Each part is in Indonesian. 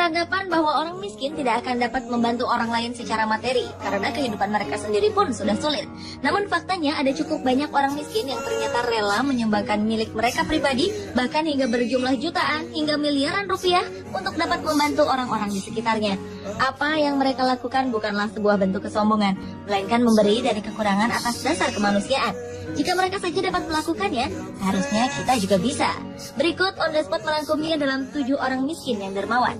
beranggapan bahwa orang miskin tidak akan dapat membantu orang lain secara materi karena kehidupan mereka sendiri pun sudah sulit. Namun faktanya ada cukup banyak orang miskin yang ternyata rela menyumbangkan milik mereka pribadi, bahkan hingga berjumlah jutaan hingga miliaran rupiah untuk dapat membantu orang-orang di sekitarnya. Apa yang mereka lakukan bukanlah sebuah bentuk kesombongan, melainkan memberi dari kekurangan atas dasar kemanusiaan. Jika mereka saja dapat melakukannya, seharusnya kita juga bisa. Berikut On The Spot merangkumnya dalam 7 orang miskin yang dermawan.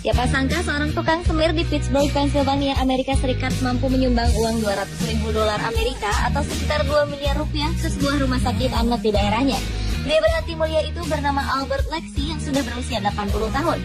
Siapa sangka seorang tukang semir di Pittsburgh, Pennsylvania, Amerika Serikat mampu menyumbang uang $200.000 Amerika atau sekitar 2 miliar rupiah ke sebuah rumah sakit anak di daerahnya. Pria berhati mulia itu bernama Albert Lexie yang sudah berusia 80 tahun.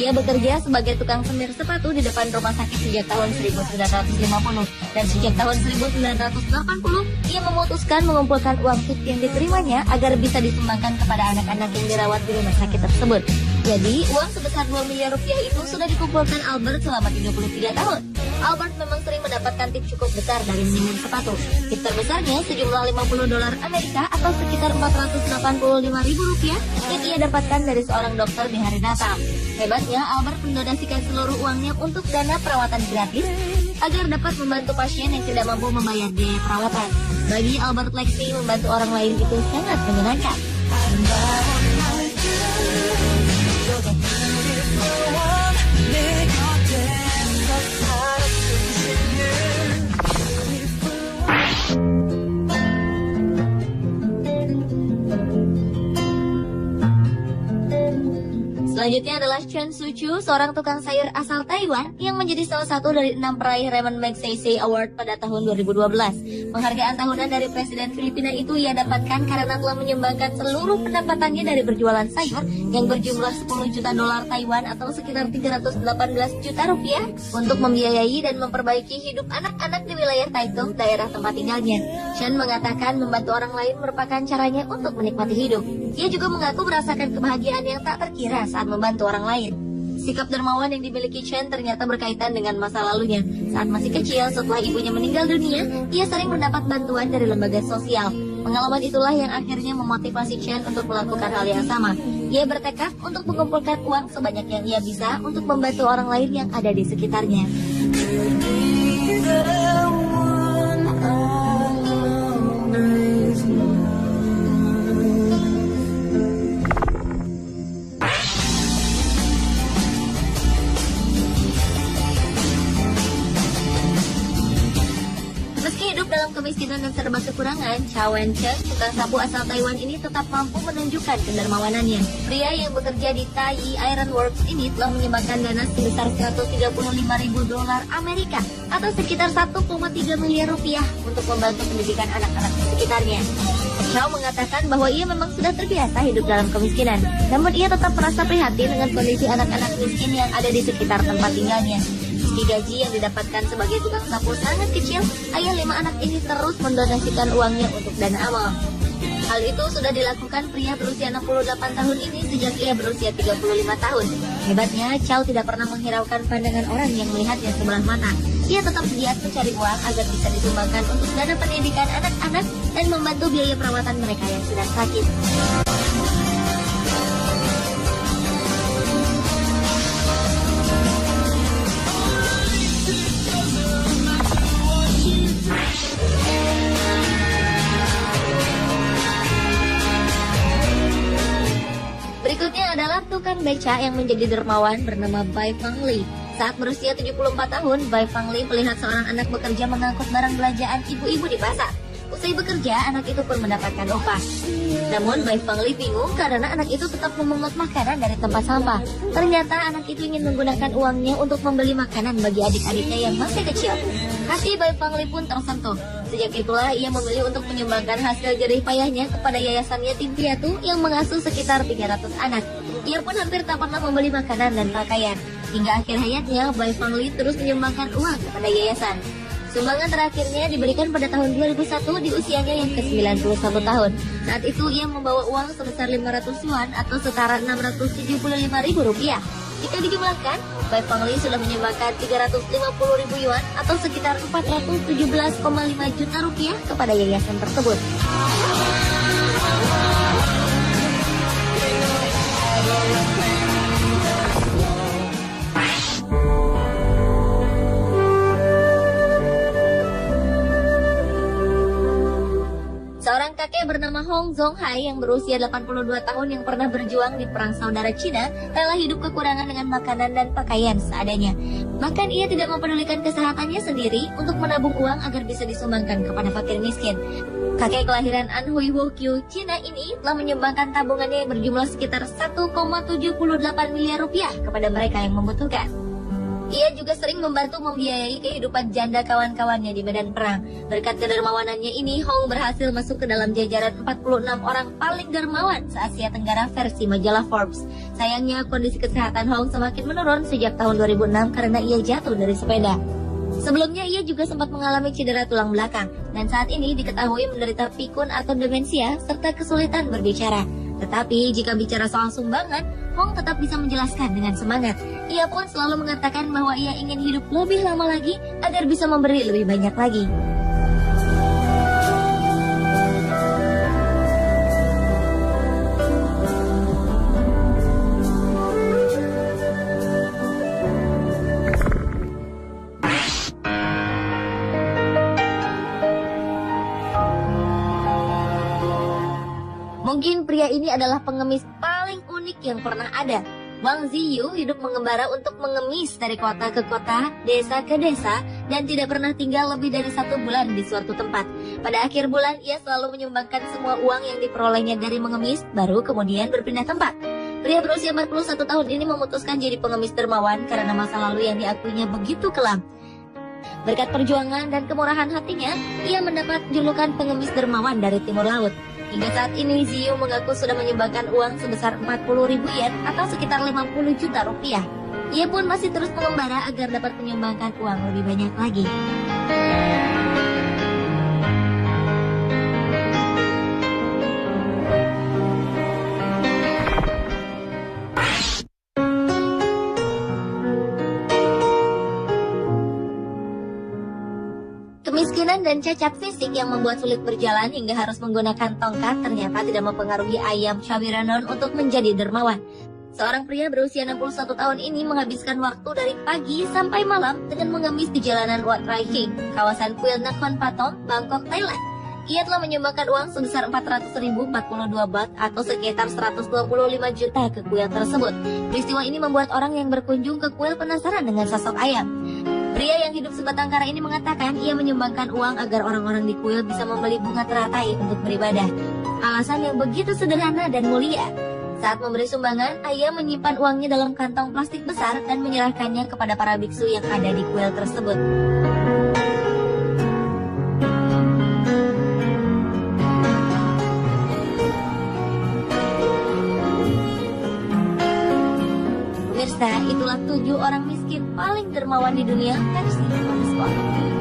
Ia bekerja sebagai tukang semir sepatu di depan rumah sakit sejak tahun 1950 dan sejak tahun 1980 ia memutuskan mengumpulkan uang tip yang diterimanya agar bisa disumbangkan kepada anak-anak yang dirawat di rumah sakit tersebut. Jadi, uang sebesar 2 miliar rupiah itu sudah dikumpulkan Albert selama 33 tahun. Albert memang sering mendapatkan tip cukup besar dari menyimpan sepatu. Tip terbesarnya sejumlah $50 Amerika atau sekitar 485.000 rupiah yang ia dapatkan dari seorang dokter di hari Natal. Hebatnya, Albert mendonasikan seluruh uangnya untuk dana perawatan gratis agar dapat membantu pasien yang tidak mampu membayar biaya perawatan. Bagi Albert Lexie, membantu orang lain itu sangat menyenangkan. Selanjutnya adalah Chen Suchu, seorang tukang sayur asal Taiwan yang menjadi salah satu dari 6 peraih Raymond Magsaysay Award pada tahun 2012. Penghargaan tahunan dari Presiden Filipina itu ia dapatkan karena telah menyumbangkan seluruh pendapatannya dari berjualan sayur yang berjumlah $10 juta Taiwan atau sekitar 318 juta rupiah untuk membiayai dan memperbaiki hidup anak-anak di wilayah Taitung, daerah tempat tinggalnya. Chen mengatakan membantu orang lain merupakan caranya untuk menikmati hidup. Ia juga mengaku merasakan kebahagiaan yang tak terkira saat membantu orang lain. Sikap dermawan yang dimiliki Chen ternyata berkaitan dengan masa lalunya. Saat masih kecil, setelah ibunya meninggal dunia, ia sering mendapat bantuan dari lembaga sosial. Pengalaman itulah yang akhirnya memotivasi Chen untuk melakukan hal yang sama. Ia bertekad untuk mengumpulkan uang sebanyak yang ia bisa untuk membantu orang lain yang ada di sekitarnya. Dalam kemiskinan dan serba kekurangan, Chow Wen-cheng, tukang sapu asal Taiwan ini tetap mampu menunjukkan kedermawanannya. Pria yang bekerja di Tayi Iron Works ini telah menyumbangkan dana sebesar $135.000 Amerika atau sekitar 1,3 miliar rupiah untuk membantu pendidikan anak-anak di sekitarnya. Chow mengatakan bahwa ia memang sudah terbiasa hidup dalam kemiskinan, namun ia tetap merasa prihatin dengan kondisi anak-anak miskin yang ada di sekitar tempat tinggalnya. Meski gaji yang didapatkan sebagai tukang sapu sangat kecil, ayah 5 anak ini terus mendonasikan uangnya untuk dana amal. Hal itu sudah dilakukan pria berusia 68 tahun ini sejak ia berusia 35 tahun. Hebatnya, Chow tidak pernah menghiraukan pandangan orang yang melihatnya sebelah mata. Ia tetap giat mencari uang agar bisa disumbangkan untuk dana pendidikan anak-anak dan membantu biaya perawatan mereka yang sedang sakit. Berikutnya adalah tukang beca yang menjadi dermawan bernama Bai Fangli. Saat berusia 74 tahun, Bai Fangli melihat seorang anak bekerja mengangkut barang belanjaan ibu-ibu di pasar. Usai bekerja, anak itu pun mendapatkan upah. Namun, Bai Fangli bingung karena anak itu tetap memungut makanan dari tempat sampah. Ternyata anak itu ingin menggunakan uangnya untuk membeli makanan bagi adik-adiknya yang masih kecil. Hati Bai Fangli pun tersentuh. Sejak itulah ia memilih untuk menyumbangkan hasil jerih payahnya kepada yayasan yatim piatu yang mengasuh sekitar 300 anak. Ia pun hampir tak pernah membeli makanan dan pakaian. Hingga akhir hayatnya, Bai Fangli terus menyumbangkan uang kepada yayasan. Sumbangan terakhirnya diberikan pada tahun 2001 di usianya yang ke-91 tahun. Saat itu ia membawa uang sebesar 500 yuan atau setara Rp675.000. Jika dijumlahkan, Bai Fengli sudah menyumbangkan 350.000 yuan atau sekitar 417,5 juta rupiah kepada yayasan tersebut. Seorang kakek bernama Hong Zonghai yang berusia 82 tahun yang pernah berjuang di Perang Saudara Cina rela hidup kekurangan dengan makanan dan pakaian seadanya. Bahkan ia tidak mempedulikan kesehatannya sendiri untuk menabung uang agar bisa disumbangkan kepada fakir miskin. Kakek kelahiran Anhui Wokyu, Cina ini telah menyumbangkan tabungannya yang berjumlah sekitar 1,78 miliar rupiah kepada mereka yang membutuhkan. Ia juga sering membantu membiayai kehidupan janda kawan-kawannya di medan perang. Berkat kedermawanannya ini, Hong berhasil masuk ke dalam jajaran 46 orang paling dermawan se-Asia Tenggara versi majalah Forbes. Sayangnya, kondisi kesehatan Hong semakin menurun sejak tahun 2006 karena ia jatuh dari sepeda. Sebelumnya, ia juga sempat mengalami cedera tulang belakang, dan saat ini diketahui menderita pikun atau demensia serta kesulitan berbicara. Tetapi jika bicara soal sumbangan, Hong tetap bisa menjelaskan dengan semangat. Ia pun selalu mengatakan bahwa ia ingin hidup lebih lama lagi agar bisa memberi lebih banyak lagi. Mungkin pria ini adalah pengemis paling unik yang pernah ada. Wang Ziyu hidup mengembara untuk mengemis dari kota ke kota, desa ke desa, dan tidak pernah tinggal lebih dari 1 bulan di suatu tempat. Pada akhir bulan, ia selalu menyumbangkan semua uang yang diperolehnya dari mengemis, baru kemudian berpindah tempat. Pria berusia 41 tahun ini memutuskan jadi pengemis dermawan karena masa lalu yang diakuinya begitu kelam. Berkat perjuangan dan kemurahan hatinya, ia mendapat julukan pengemis dermawan dari Timur Laut. Hingga saat ini, Ziyu mengaku sudah menyumbangkan uang sebesar 40.000 yen atau sekitar 50 juta rupiah. Ia pun masih terus mengembara agar dapat menyumbangkan uang lebih banyak lagi. Kemiskinan dan cacat fisik yang membuat sulit berjalan hingga harus menggunakan tongkat ternyata tidak mempengaruhi Ayam Shawiranon untuk menjadi dermawan. Seorang pria berusia 61 tahun ini menghabiskan waktu dari pagi sampai malam dengan mengemis di jalanan Wat Rai King, kawasan Kuil Nakhon Pathom, Bangkok, Thailand. Ia telah menyumbangkan uang sebesar 400.042 baht atau sekitar 125 juta ke kuil tersebut. Peristiwa ini membuat orang yang berkunjung ke kuil penasaran dengan sosok Ayam. Pria yang hidup sebatang kara ini mengatakan ia menyumbangkan uang agar orang-orang di kuil bisa membeli bunga teratai untuk beribadah. Alasan yang begitu sederhana dan mulia. Saat memberi sumbangan, Ayam menyimpan uangnya dalam kantong plastik besar dan menyerahkannya kepada para biksu yang ada di kuil tersebut. Pemirsa, itulah 7 orang miskin paling dermawan di dunia versi Forbes.